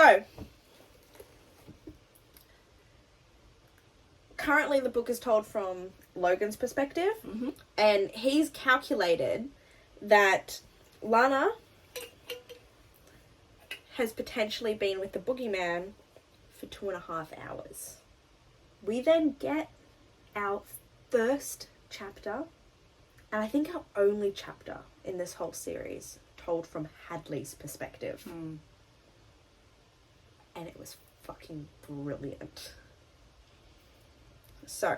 So, currently the book is told from Logan's perspective, and he's calculated that Lana has potentially been with the boogeyman for 2.5 hours. We then get our first chapter, and I think our only chapter in this whole series, told from Hadley's perspective. And it was fucking brilliant. So,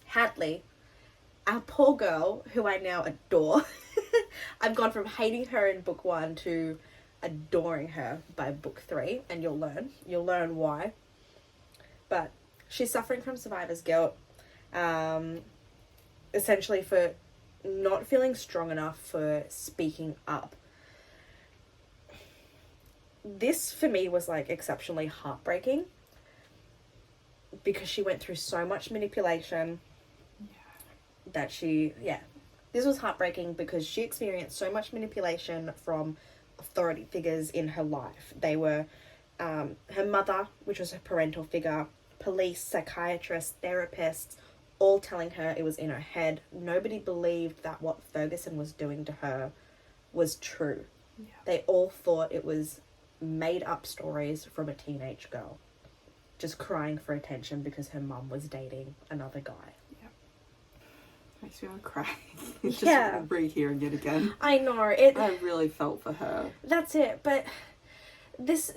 Hadley, our poor girl, who I now adore. I've gone from hating her in book 1 to adoring her by book 3, and you'll learn why. But she's suffering from survivor's guilt, essentially for not feeling strong enough for speaking up. This for me was like exceptionally heartbreaking because she went through so much manipulation that this was heartbreaking because she experienced so much manipulation from authority figures in her life. They were her mother, which was her parental figure, police, psychiatrists, therapists, all telling her it was in her head. Nobody believed that what Ferguson was doing to her was true. They all thought it was made up stories from a teenage girl just crying for attention because her mum was dating another guy. Makes me want to cry. Just re-hearing it again. I know. I really felt for her. That's it. But this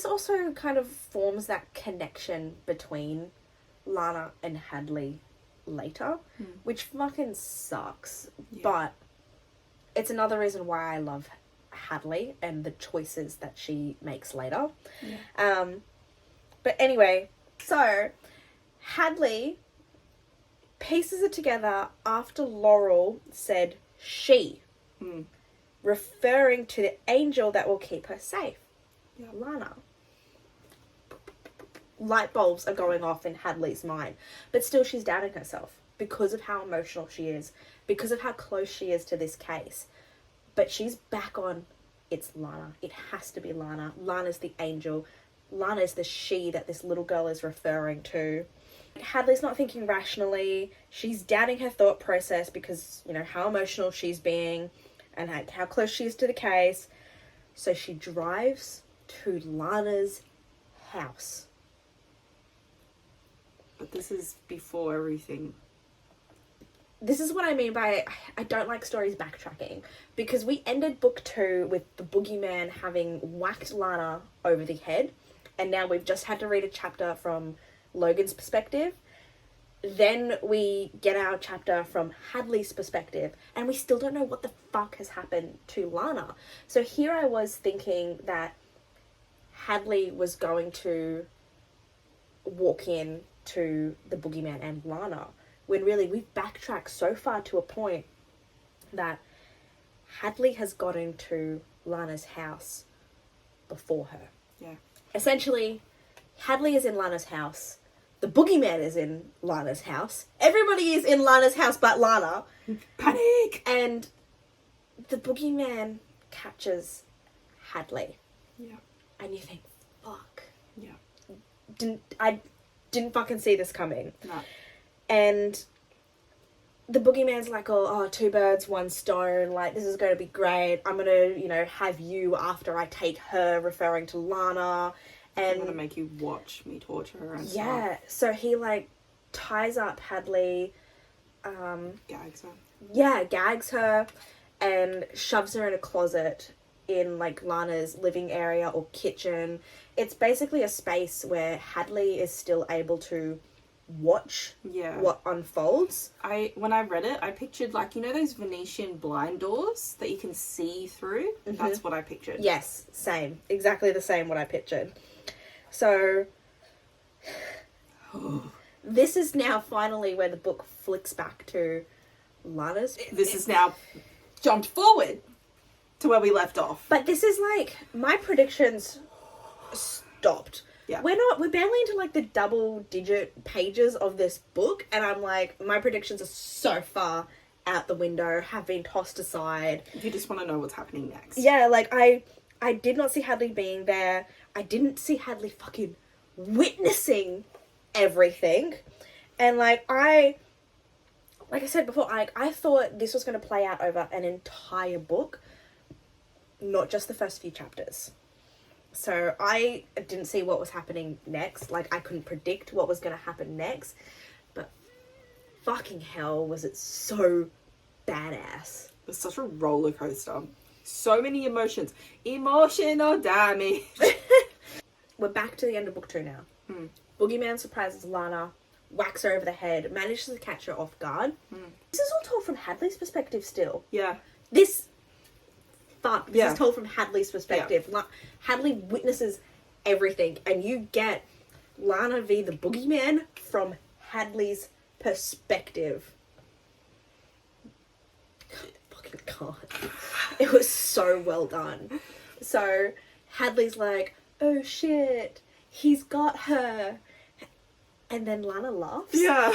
also kind of forms that connection between Lana and Hadley later, which fucking sucks. But it's another reason why I love Hadley and the choices that she makes later. But anyway, so Hadley pieces it together after Laurel said she, referring to the angel that will keep her safe, Lana. Light bulbs are going off in Hadley's mind, but still she's doubting herself because of how emotional she is, because of how close she is to this case. But she's back on, it's Lana. It has to be Lana. Lana's the angel. Lana's the she that this little girl is referring to. Hadley's not thinking rationally. She's doubting her thought process because, you know, how emotional she's being and how close she is to the case. So she drives to Lana's house. But this is before everything. This is what I mean by I don't like stories backtracking, because we ended book 2 with the boogeyman having whacked Lana over the head, and now we've just had to read a chapter from Logan's perspective. Then we get our chapter from Hadley's perspective, and we still don't know what the fuck has happened to Lana. So here I was thinking that Hadley was going to walk in to the boogeyman and Lana, when really we've backtracked so far to a point that Hadley has gotten to Lana's house before her. Yeah. Essentially, Hadley is in Lana's house. The boogeyman is in Lana's house. Everybody is in Lana's house but Lana. Panic! And the boogeyman catches Hadley. Yeah. And you think, fuck. Yeah. I didn't fucking see this coming. No. And the boogeyman's like, oh, 2 birds, 1 stone. Like, this is going to be great. I'm going to, you know, have you after I take her, referring to Lana. And I'm going to make you watch me torture her and stuff. Yeah. So he, like, ties up Hadley. Gags her. Yeah, gags her and shoves her in a closet in, like, Lana's living area or kitchen. It's basically a space where Hadley is still able to watch what unfolds. When I read it, I pictured, like, you know those Venetian blind doors that you can see through? Mm-hmm. That's what I pictured. Yes, same. Exactly the same what I pictured. So, this is now finally where the book flicks back to Lana's. This is now jumped forward to where we left off. But this is like, my predictions stopped. Yeah. We're barely into like the double-digit pages of this book, and I'm like, my predictions are so far out the window, have been tossed aside. You just want to know what's happening next. Yeah, like, I I did not see Hadley being there. I didn't see Hadley fucking witnessing everything. And like I said before, I thought this was going to play out over an entire book, not just the first few chapters. So I didn't see what was happening next. Like, I couldn't predict what was going to happen next. But fucking hell, was it so badass. It was such a roller coaster. So many emotions. Emotional damage. We're back to the end of book 2 now. Boogeyman surprises Lana, whacks her over the head, manages to catch her off guard. This is all told from Hadley's perspective still. Yeah. This is told from Hadley's perspective. Yeah. Hadley witnesses everything, and you get Lana v. the Boogeyman from Hadley's perspective. Fucking God. It was so well done. So Hadley's like, oh shit, he's got her. And then Lana laughs. Yeah.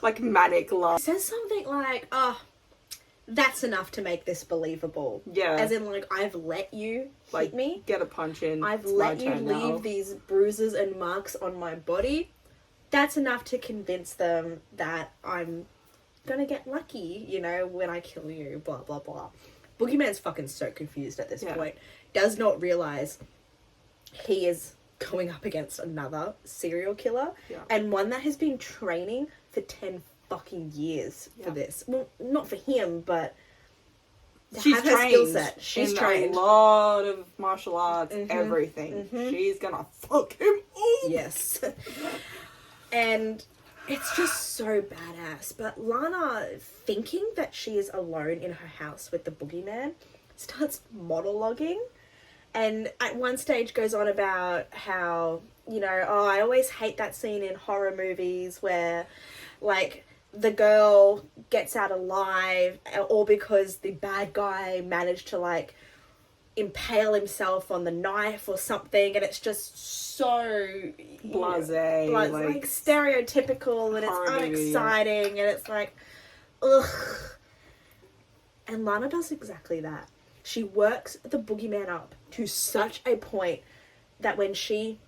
Like manic laugh. Says something like, oh, that's enough to make this believable. Yeah. As in, like, I've let you hit me. Get a punch in. I've let you leave these bruises and marks on my body. That's enough to convince them that I'm gonna get lucky, you know, when I kill you, blah, blah, blah. Boogeyman's fucking so confused at this point. Does not realize he is going up against another serial killer. Yeah. And one that has been training for 10 fucking years for this. Well, not for him, but she's have her trained skill set. She's trained a lot of martial arts, everything. She's gonna fuck him up. Yes. And it's just so badass. But Lana, thinking that she is alone in her house with the Boogeyman, starts monologuing. And at one stage goes on about how, you know, oh, I always hate that scene in horror movies where, like, the girl gets out alive, or because the bad guy managed to, like, impale himself on the knife or something, and it's just so blasé, like stereotypical, and it's unexciting, and it's like, ugh. And Lana does exactly that. She works the Boogeyman up to such a point that when she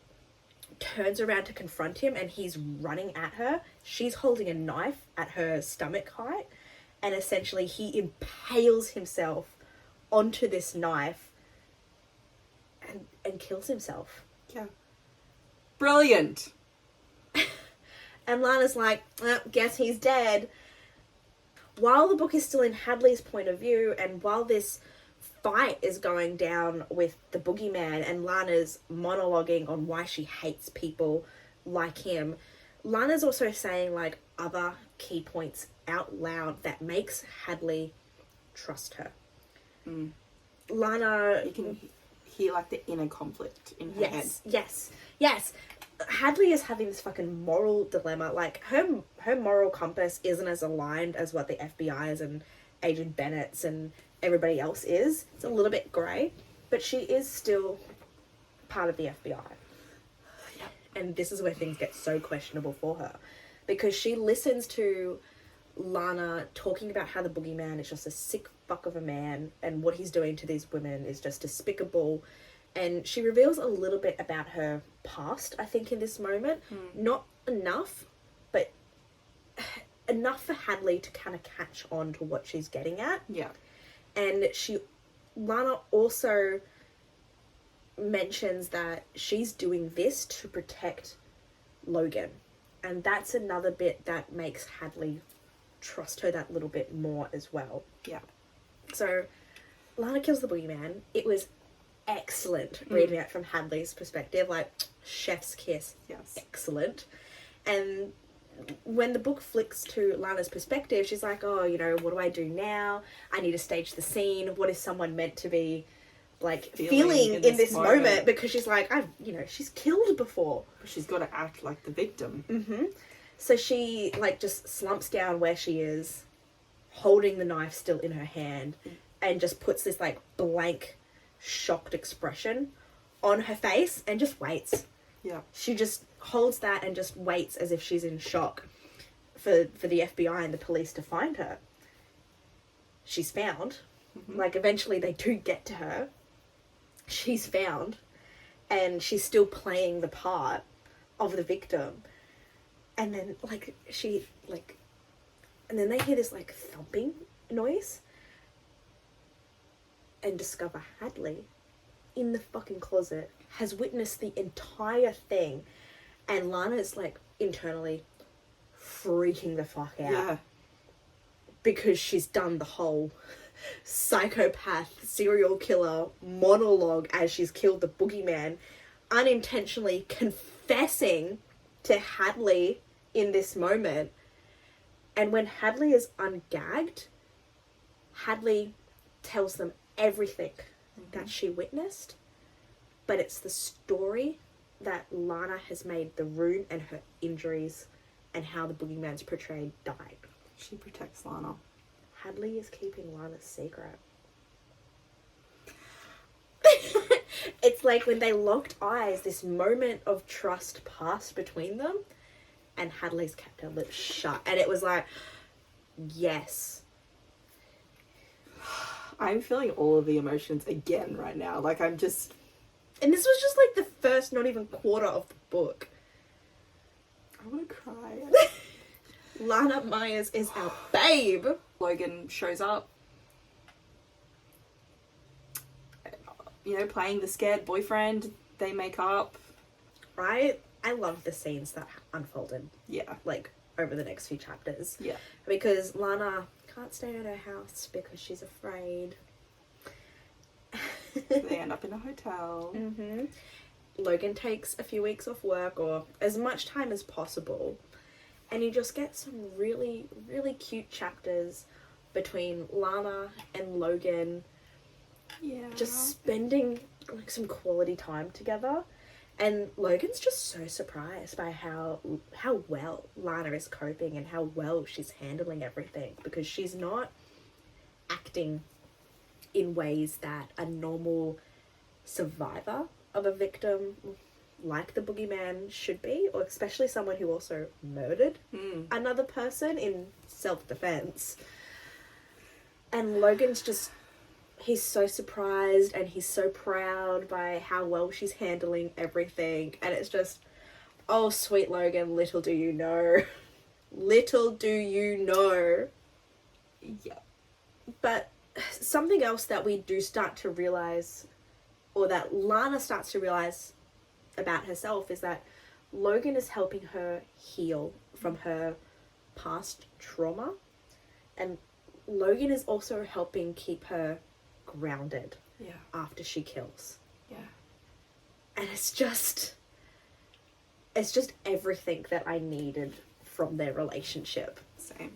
turns around to confront him and he's running at her, she's holding a knife at her stomach height, and essentially he impales himself onto this knife and kills himself. Yeah. Brilliant. And Lana's like, guess he's dead. While the book is still in Hadley's point of view, and while this fight is going down with the Boogeyman and Lana's monologuing on why she hates people like him, Lana's also saying, like, other key points out loud that makes Hadley trust her. Lana... You can hear, like, the inner conflict in her head. Yes. Hadley is having this fucking moral dilemma. Like, her moral compass isn't as aligned as what the FBI's and Agent Bennett's and everybody else is. It's a little bit grey, but she is still part of the FBI. And this is where things get so questionable for her, because she listens to Lana talking about how the Boogeyman is just a sick fuck of a man, and what he's doing to these women is just despicable. And she reveals a little bit about her past, I think, in this moment. Not enough, but enough for Hadley to kind of catch on to what she's getting at. Yeah. And Lana also mentions that she's doing this to protect Logan. And that's another bit that makes Hadley trust her that little bit more as well. Yeah. So, Lana kills the Boogeyman. It was excellent reading it from Hadley's perspective. Like, chef's kiss. Yes. Excellent. And when the book flicks to Lana's perspective, she's like, oh, you know, what do I do now? I need to stage the scene. What is someone meant to be, like, feeling in this moment? Because she's like, she's killed before. But she's got to act like the victim. So she, like, just slumps down where she is, holding the knife still in her hand, and just puts this, like, blank, shocked expression on her face and just waits. Yeah. She just holds that and just waits as if she's in shock for the FBI and the police to find her. She's found. Like, eventually they do get to her. she's found, and she's still playing the part of the victim. And then, like, and then they hear this, like, thumping noise and discover Hadley in the fucking closet has witnessed the entire thing, and Lana's, like, internally freaking the fuck out. Yeah. Because she's done the whole psychopath, serial killer monologue as she's killed the boogeyman, unintentionally confessing to Hadley in this moment. And when Hadley is ungagged, Hadley tells them everything that she witnessed, but it's the story that Lana has made the rune and her injuries and how the boogeyman's portrayed died. She protects Lana. Hadley is keeping Lana's secret. It's like when they locked eyes, this moment of trust passed between them, and Hadley's kept her lips shut. And it was like, yes. I'm feeling all of the emotions again right now. Like, I'm just... And this was just like the first, not even quarter of the book. I want to cry. Lana Myers is our babe. Logan shows up. You know, playing the scared boyfriend. They make up. Right? I love the scenes that unfolded. Yeah. Like, over the next few chapters. Yeah. Because Lana can't stay at her house because she's afraid. They end up in a hotel. Mm-hmm. Logan takes a few weeks off work, or as much time as possible, and you just get some really, really cute chapters between Lana and Logan. Yeah. Just spending like some quality time together. And Logan's just so surprised by how well Lana is coping and how well she's handling everything, because she's not acting in ways that a normal survivor of a victim like the boogeyman should be, or especially someone who also murdered another person in self-defense. And Logan's just, he's so surprised and he's so proud by how well she's handling everything. And it's just, oh, sweet Logan, little do you know. Little do you know. Yeah. But something else that we do start to realize, or that Lana starts to realize about herself, is that Logan is helping her heal from her past trauma. And Logan is also helping keep her grounded after she kills. Yeah. And it's just everything that I needed from their relationship. Same.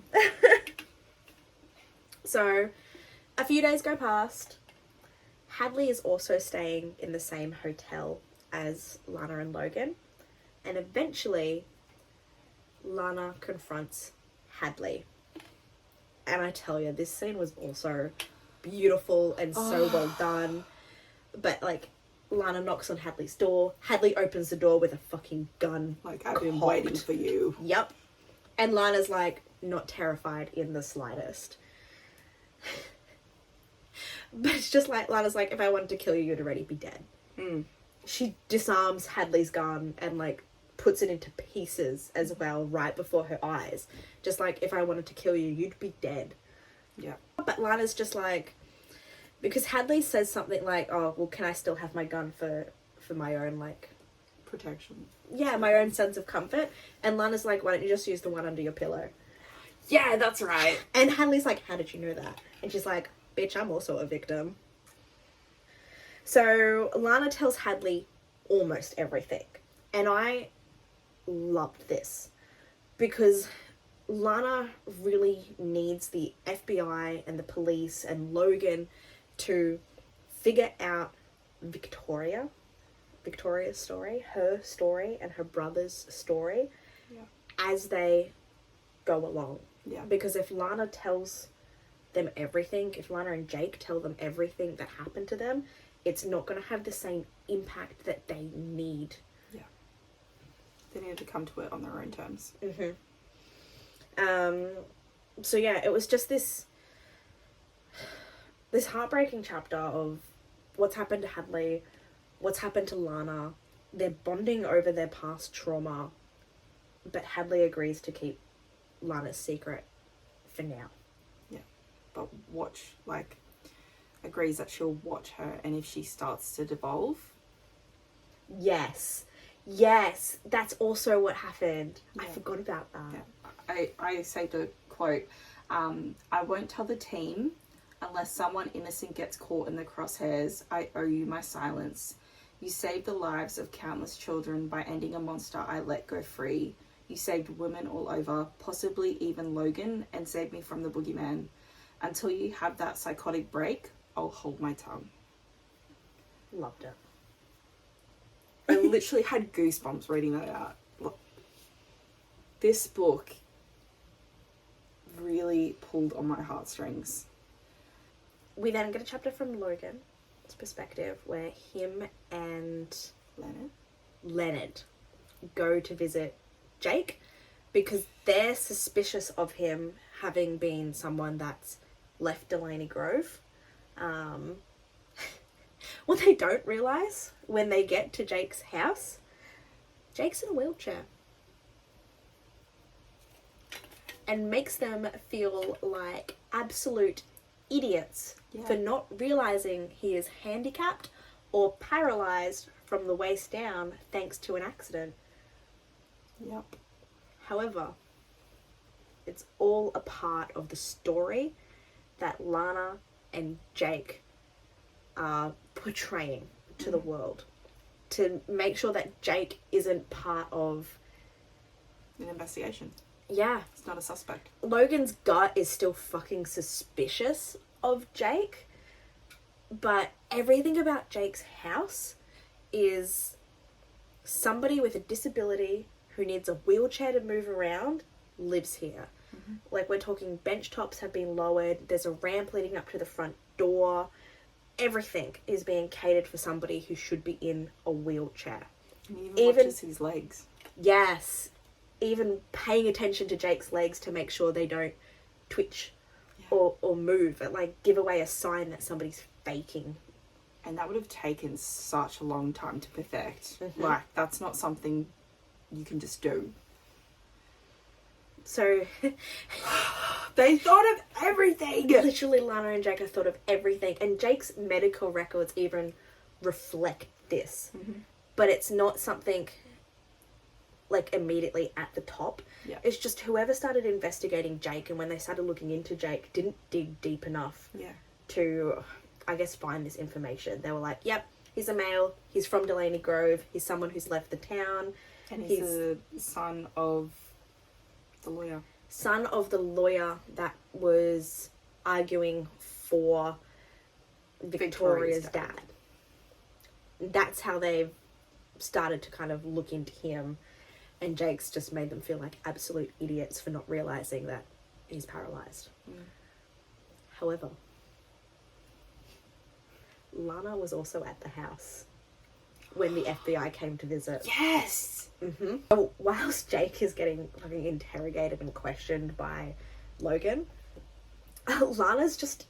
So, a few days go past. Hadley is also staying in the same hotel as Lana and Logan. And eventually, Lana confronts Hadley. And I tell you, this scene was also beautiful and so well done. But, like, Lana knocks on Hadley's door. Hadley opens the door with a fucking gun. Like, I've been waiting for you. Yep. And Lana's, like, not terrified in the slightest. But it's just like, Lana's like, if I wanted to kill you, you'd already be dead. She disarms Hadley's gun and, like, puts it into pieces as well right before her eyes. Just like, if I wanted to kill you, you'd be dead. Yeah. But Lana's just like, because Hadley says something like, oh, well, can I still have my gun for my own, like... protection. Yeah, my own sense of comfort. And Lana's like, why don't you just use the one under your pillow? Yeah, that's right. And Hadley's like, how did you know that? And she's like, bitch, I'm also a victim. So Lana tells Hadley almost everything. And I loved this, because Lana really needs the FBI and the police and Logan to figure out Victoria's story, her story, and her brother's story as they go along. Yeah. Because if Lana tells them everything, if Lana and Jake tell them everything that happened to them, it's not going to have the same impact that they need. Yeah. They need to come to it on their own terms. So yeah, it was just this heartbreaking chapter of what's happened to Hadley, what's happened to Lana. They're bonding over their past trauma, but Hadley agrees to keep Lana's secret for now. Yeah, but agrees that she'll watch her, and if she starts to devolve. Yes, that's also what happened. Yeah. I forgot about that. Yeah. I say the quote, I won't tell the team unless someone innocent gets caught in the crosshairs. I owe you my silence. You saved the lives of countless children by ending a monster I let go free. You saved women all over, possibly even Logan, and saved me from the boogeyman. Until you have that psychotic break, I'll hold my tongue. Loved it. I literally had goosebumps reading that out. Look, this book really pulled on my heartstrings. We then get a chapter from Logan's perspective where him and Leonard go to visit Jake because they're suspicious of him having been someone that's left Delaney Grove. What they don't realise when they get to Jake's house, Jake's in a wheelchair. And makes them feel like absolute idiots for not realising he is handicapped or paralysed from the waist down thanks to an accident. Yep. However, it's all a part of the story that Lana and Jake are portraying to the world to make sure that Jake isn't part of an investigation. Yeah. It's not a suspect. Logan's gut is still fucking suspicious of Jake, but everything about Jake's house is somebody with a disability who needs a wheelchair to move around lives here. Mm-hmm. Like, we're talking bench tops have been lowered, there's a ramp leading up to the front door. Everything is being catered for somebody who should be in a wheelchair. And even watches his legs. Yes. Even paying attention to Jake's legs to make sure they don't twitch or move. It, like, give away a sign that somebody's faking. And that would have taken such a long time to perfect. Mm-hmm. Like, that's not something you can just do. So... They thought of everything! Literally, Lana and Jake have thought of everything. And Jake's medical records even reflect this. Mm-hmm. But it's not something, like, immediately at the top. Yeah. It's just whoever started investigating Jake and when they started looking into Jake didn't dig deep enough to, I guess, find this information. They were like, yep, he's a male, he's from Delaney Grove, he's someone who's left the town. And he's the son of the lawyer. Son of the lawyer that was arguing for Victoria's dad. That's how they've started to kind of look into him, and Jake's just made them feel like absolute idiots for not realising that he's paralysed. However, Lana was also at the house when the FBI came to visit. Yes! Mm-hmm. So whilst Jake is getting fucking interrogated and questioned by Logan, Lana's just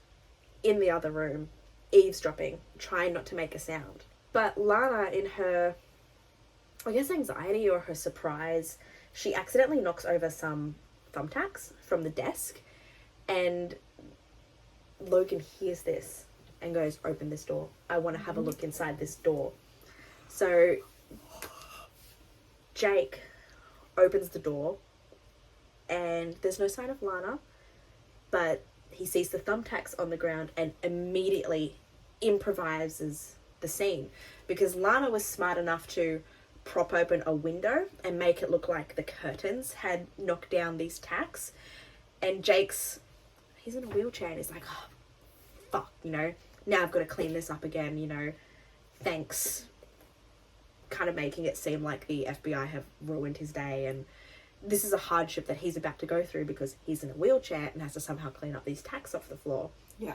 in the other room, eavesdropping, trying not to make a sound. But Lana, in her, I guess, anxiety or her surprise, she accidentally knocks over some thumbtacks from the desk, and Logan hears this and goes, open this door. I want to have a look inside this door. So Jake opens the door and there's no sign of Lana, but he sees the thumbtacks on the ground and immediately improvises the scene because Lana was smart enough to prop open a window and make it look like the curtains had knocked down these tacks, and he's in a wheelchair and he's like, oh, fuck, now I've got to clean this up again, thanks. Kind of making it seem like the FBI have ruined his day and this is a hardship that he's about to go through because he's in a wheelchair and has to somehow clean up these tacks off the floor. Yeah.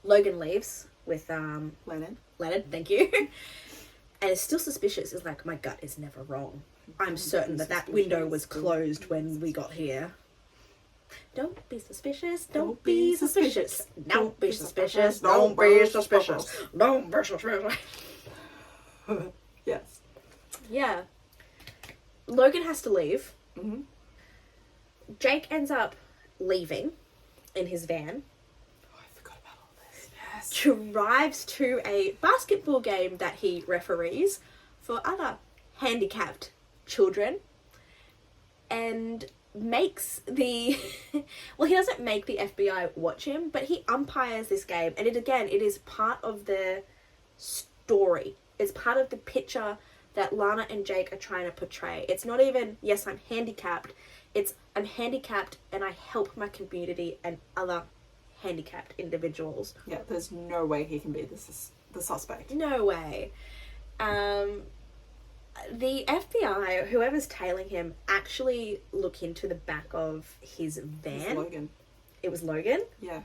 Logan leaves with Leonard, thank you. And is still suspicious. It's like, my gut is never wrong. I'm certain that window was closed when we got here. Don't be suspicious. Don't be suspicious. Don't be suspicious. Don't be suspicious. Don't be suspicious. Yes. Yeah. Logan has to leave. Mm-hmm. Jake ends up leaving in his van. Oh, I forgot about all this. Yes. Drives to a basketball game that he referees for other handicapped children. And makes the... well, he doesn't make the FBI watch him, but he umpires this game. And it is part of the story. It's part of the picture that Lana and Jake are trying to portray. It's not even, yes, I'm handicapped. It's, I'm handicapped and I help my community and other handicapped individuals. Yeah, there's no way he can be the suspect. No way. The FBI, whoever's tailing him, actually look into the back of his van. It was Logan. It was Logan? Yeah.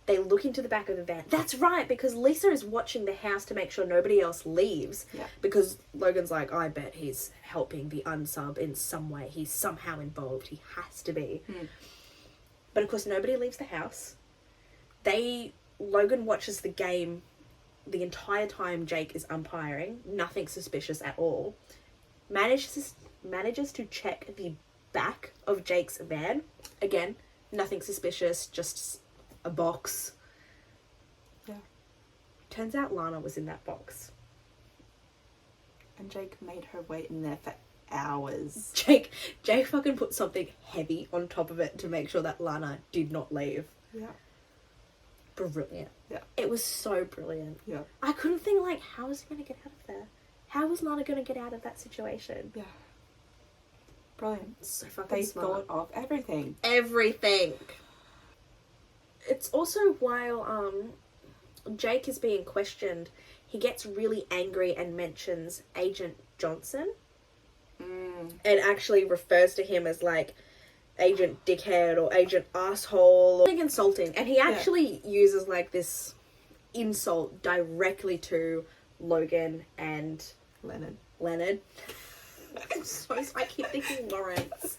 They look into the back of the van. That's right, because Lisa is watching the house to make sure nobody else leaves. Yeah. Because Logan's like, I bet he's helping the unsub in some way. He's somehow involved. He has to be. But of course, nobody leaves the house. Logan watches the game the entire time Jake is umpiring. Nothing suspicious at all. Manages to check the back of Jake's van. Again, nothing suspicious, just a box. Yeah. Turns out Lana was in that box. And Jake made her wait in there for hours. Jake fucking put something heavy on top of it to make sure that Lana did not leave. Yeah. Brilliant. Yeah. It was so brilliant. Yeah. I couldn't think, like, how was he going to get out of there? How was Lana going to get out of that situation? Yeah. Brilliant. So fucking They smart. thought of everything. Everything. It's also while Jake is being questioned, he gets really angry and mentions Agent Johnson. And actually refers to him as, like, Agent Dickhead or Agent Asshole. Or insulting. And he actually uses, like, this insult directly to Logan and Leonard. I keep thinking Lawrence.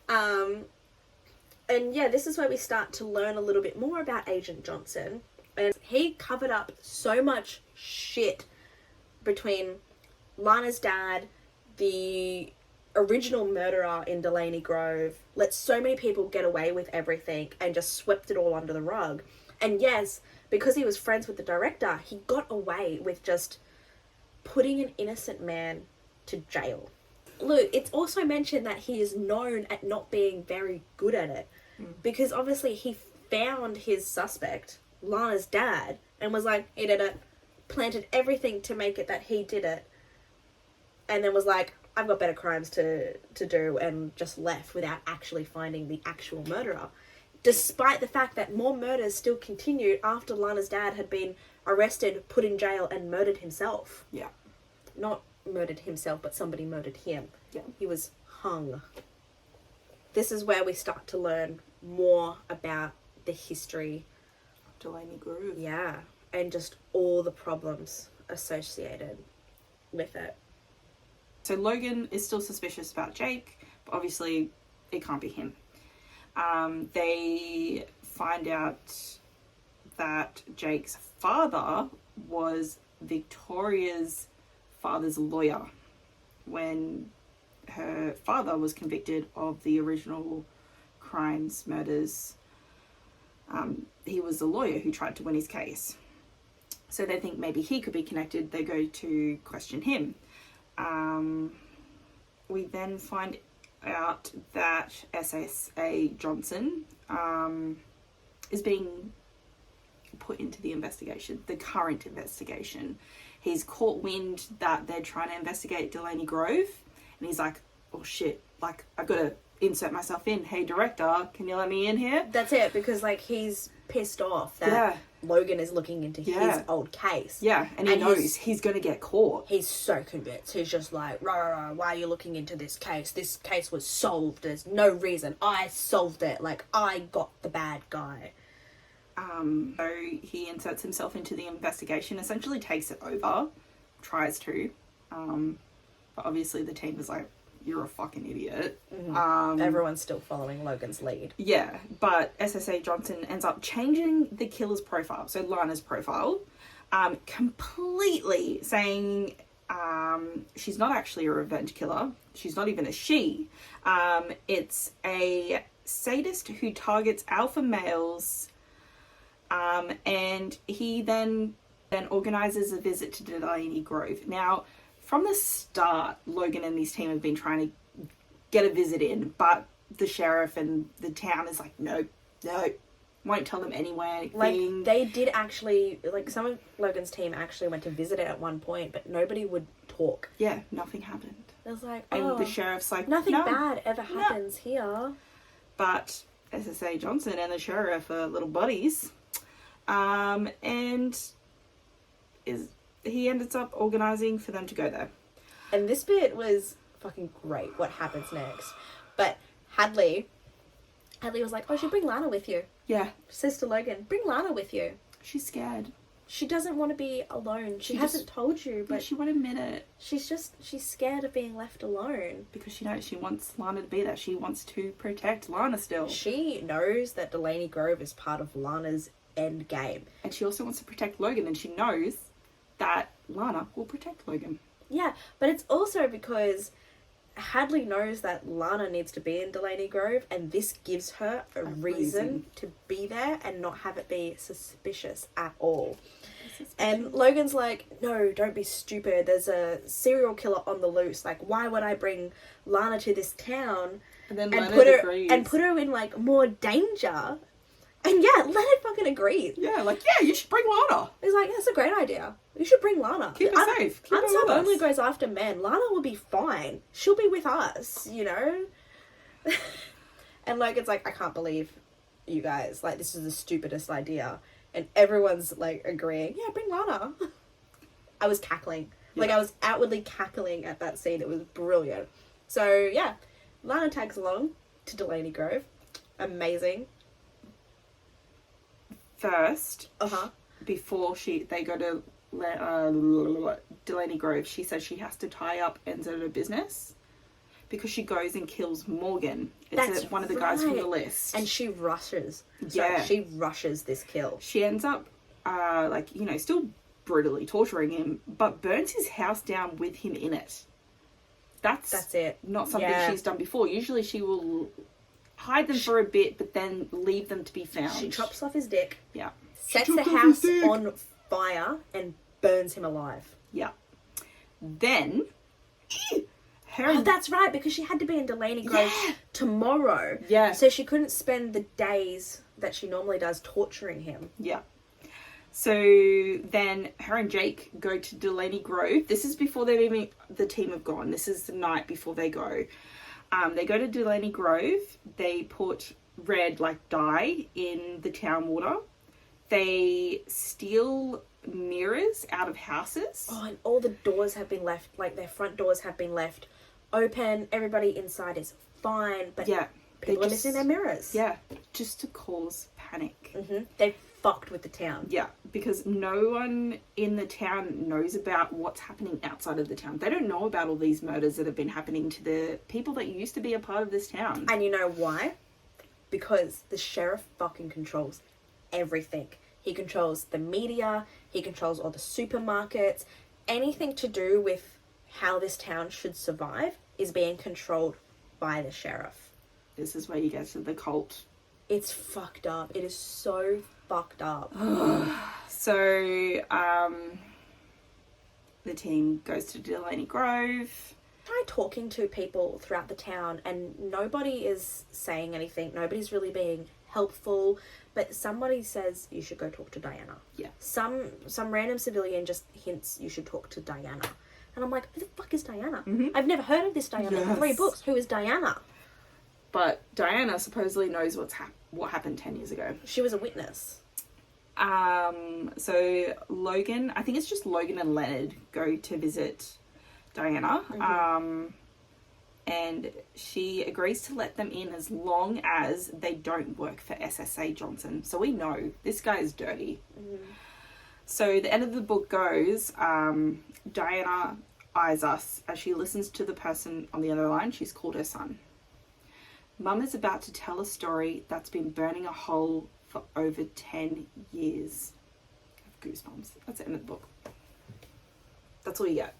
And yeah, this is where we start to learn a little bit more about Agent Johnson. And he covered up so much shit between Lana's dad, the original murderer in Delaney Grove, let so many people get away with everything and just swept it all under the rug. And yes, because he was friends with the director, he got away with just putting an innocent man to jail. Look, it's also mentioned that he is known at not being very good at it. Because obviously he found his suspect, Lana's dad, and was like, he did it. Planted everything to make it that he did it. And then was like, I've got better crimes to do, and just left without actually finding the actual murderer. Despite the fact that more murders still continued after Lana's dad had been arrested, put in jail, and murdered himself. Yeah. Not murdered himself, but somebody murdered him. Yeah. He was hung. This is where we start to learn more about the history. Delaney Grove. Yeah. And just all the problems associated with it. So Logan is still suspicious about Jake, but obviously it can't be him. They find out that Jake's father was Victoria's father's lawyer when her father was convicted of the original crimes, murders. He was the lawyer who tried to win his case. So they think maybe he could be connected. They go to question him. We then find out that SSA Johnson is being put into the investigation, the current investigation. He's caught wind that they're trying to investigate Delaney Grove, and he's like, oh shit, like, I've got to insert myself in. Hey, director, can you let me in here? That's it, because, like, he's pissed off that Logan is looking into his old case. Yeah, and he knows he's going to get caught. He's so convinced. He's just like, rah, why are you looking into this case? This case was solved. There's no reason. I solved it. Like, I got the bad guy. So he inserts himself into the investigation, essentially takes it over, tries to. But obviously the team is like, you're a fucking idiot. Everyone's still following Logan's lead. Yeah, but SSA Johnson ends up changing the killer's profile, so Lana's profile, completely saying she's not actually a revenge killer. She's not even a she. It's a sadist who targets alpha males, and he then organizes a visit to Delaney Grove. Now, from the start, Logan and his team have been trying to get a visit in, but the sheriff and the town is like, no, won't tell them anywhere. Like, they did actually, like, some of Logan's team actually went to visit it at one point, but nobody would talk. Yeah, nothing happened. It was like, and the sheriff's like, nothing no, bad ever happens here. But SSA Johnson and the sheriff are little buddies, and he ends up organising for them to go there. And this bit was fucking great, what happens next. But Hadley was like, oh, you should bring Lana with you. Yeah. Says to Logan, bring Lana with you. She's scared. She doesn't want to be alone. She hasn't told you, but she won't admit it. She's scared of being left alone. Because she knows she wants Lana to be there. She wants to protect Lana still. She knows that Delaney Grove is part of Lana's end game. And she also wants to protect Logan, and she knows that Lana will protect Logan. Yeah, but it's also because Hadley knows that Lana needs to be in Delaney Grove, and this gives her a reason to be there and not have it be suspicious at all. And Logan's like, no, don't be stupid. There's a serial killer on the loose. Like, why would I bring Lana to this town and put her in, like, more danger? And yeah, Leonard fucking agreed. Yeah, like, yeah, you should bring Lana. He's like, that's a great idea. You should bring Lana. Keep her safe. Unsub only goes after men. Lana will be fine. She'll be with us, you know? And Logan's like, I can't believe you guys. Like, this is the stupidest idea. And everyone's, like, agreeing, yeah, bring Lana. I was cackling. Yeah. Like, I was outwardly cackling at that scene. It was brilliant. So, yeah. Lana tags along to Delaney Grove. Amazing. First, before they go to Delaney Grove, she says she has to tie up ends of her business because she goes and kills Morgan. It's one of the guys from the list. And she rushes. She rushes this kill. She ends up, still brutally torturing him, but burns his house down with him in it. That's it. Not something she's done before. Usually she will hide them for a bit, but then leave them to be found. She chops off his dick. Yeah. Sets the house on fire and burns him alive. Yeah. Then, that's right, because she had to be in Delaney Grove tomorrow. Yeah. So she couldn't spend the days that she normally does torturing him. Yeah. So then her and Jake go to Delaney Grove. This is before the team have gone. This is the night before they go. They go to Delaney Grove. They put red, dye in the town water. They steal mirrors out of houses. Oh, and all the doors have been left, their front doors have been left open. Everybody inside is fine, but people are missing their mirrors. Yeah, just to cause panic. Mm-hmm. They fucked with the town. Yeah, because no one in the town knows about what's happening outside of the town. They don't know about all these murders that have been happening to the people that used to be a part of this town. And you know why? Because the sheriff fucking controls everything. He controls the media. He controls all the supermarkets. Anything to do with how this town should survive is being controlled by the sheriff. This is where you get to the cult. It's fucked up. It is so fucked up. So, the team goes to Delaney Grove. Try talking to people throughout the town and nobody is saying anything. Nobody's really being helpful. But somebody says you should go talk to Diana. Yeah. Some random civilian just hints you should talk to Diana. And I'm like, who the fuck is Diana? Mm-hmm. I've never heard of this Diana in 3 books. Who is Diana? But Diana supposedly knows what happened 10 years ago. She was a witness. So Logan, I think it's just Logan and Leonard go to visit Diana. Mm-hmm. And she agrees to let them in as long as they don't work for SSA Johnson. So we know this guy is dirty. Mm-hmm. So the end of the book goes, Diana eyes us as she listens to the person on the other line. She's called her son. Mum is about to tell a story that's been burning a hole for over 10 years. I have goosebumps. That's the end of the book. That's all you get.